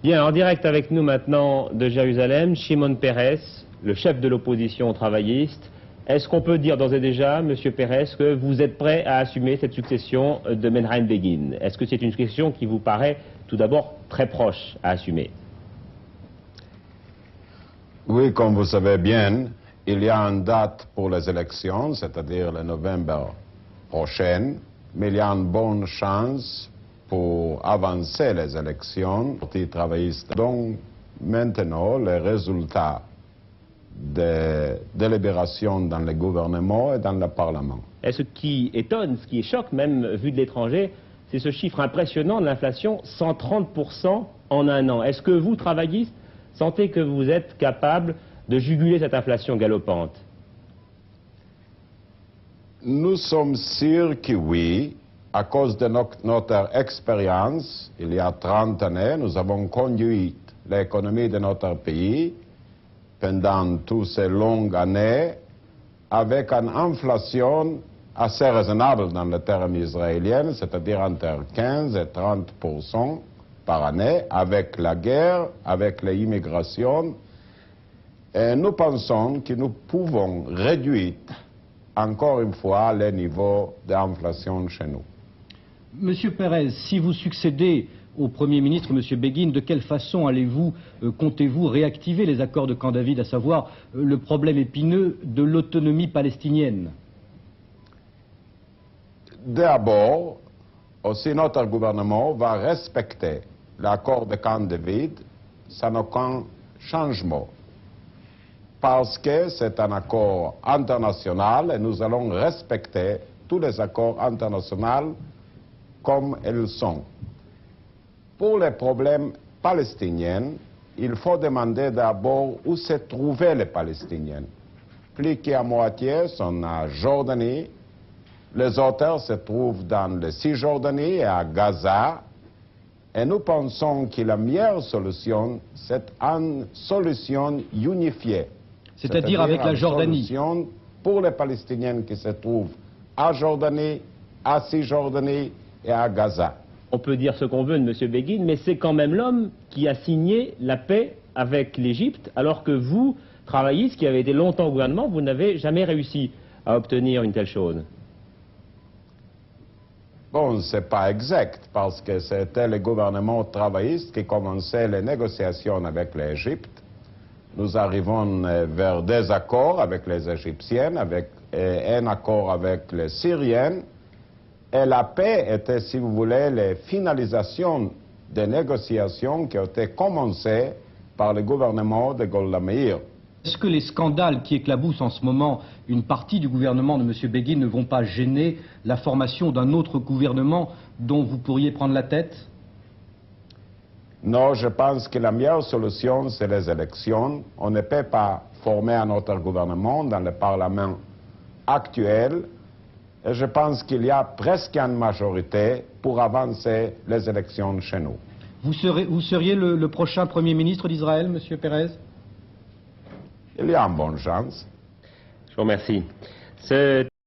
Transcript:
Bien, en direct avec nous maintenant de Jérusalem, Shimon Peres, le chef de l'opposition travailliste. Est-ce qu'on peut dire d'ores et déjà, Monsieur Peres, que vous êtes prêt à assumer cette succession de Menachem Begin? Est-ce que c'est une succession qui vous paraît tout d'abord très proche à assumer? Oui, comme vous savez bien, il y a une date pour les élections, c'est-à-dire le novembre prochain, mais il y a une bonne chance pour avancer les élections du Parti travailliste. Donc, maintenant, les résultats des délibérations dans le gouvernement et dans le Parlement. Et ce qui étonne, ce qui choque même vu de l'étranger, c'est ce chiffre impressionnant de l'inflation, 130% en un an. Est-ce que vous, travaillistes, sentez que vous êtes capable de juguler cette inflation galopante? Nous sommes sûrs que oui, à cause de notre expérience. Il y a 30 années, nous avons conduit l'économie de notre pays pendant toutes ces longues années avec une inflation assez raisonnable dans le terme israélien, c'est-à-dire entre 15 et 30% par année, avec la guerre, avec l'immigration. Et nous pensons que nous pouvons réduire encore une fois le niveau d'inflation chez nous. Monsieur Peres, si vous succédez au Premier ministre, Monsieur Begin, de quelle façon comptez-vous réactiver les accords de Camp David, à savoir le problème épineux de l'autonomie palestinienne? D'abord, aussi notre gouvernement va respecter l'accord de Camp David sans aucun changement. Parce que c'est un accord international et nous allons respecter tous les accords internationaux comme ils sont. Pour les problèmes palestiniens, il faut demander d'abord où se trouvaient les Palestiniens. Plus qu'à moitié sont en Jordanie, les autres se trouvent dans la Cisjordanie et à Gaza. Et nous pensons que la meilleure solution, c'est une solution unifiée. C'est-à-dire avec la Jordanie. Une solution pour les Palestiniens qui se trouvent à Jordanie, à Cisjordanie et à Gaza. On peut dire ce qu'on veut de M. Begin, mais c'est quand même l'homme qui a signé la paix avec l'Égypte, alors que vous, travaillistes, qui avez été longtemps au gouvernement, vous n'avez jamais réussi à obtenir une telle chose. Bon, c'est pas exact, parce que c'était le gouvernement travailliste qui commençait les négociations avec l'Égypte. Nous arrivons vers des accords avec les Égyptiens, avec un accord avec les Syriens. Et la paix était, si vous voulez, la finalisation des négociations qui ont été commencées par le gouvernement de Golda Meir. Est-ce que les scandales qui éclaboussent en ce moment une partie du gouvernement de M. Begin ne vont pas gêner la formation d'un autre gouvernement dont vous pourriez prendre la tête? Non, je pense que la meilleure solution, c'est les élections. On ne peut pas former un autre gouvernement dans le Parlement actuel. Et je pense qu'il y a presque une majorité pour avancer les élections chez nous. Vous seriez le prochain Premier ministre d'Israël, Monsieur Peres? Il y a une bonne chance. Je vous remercie.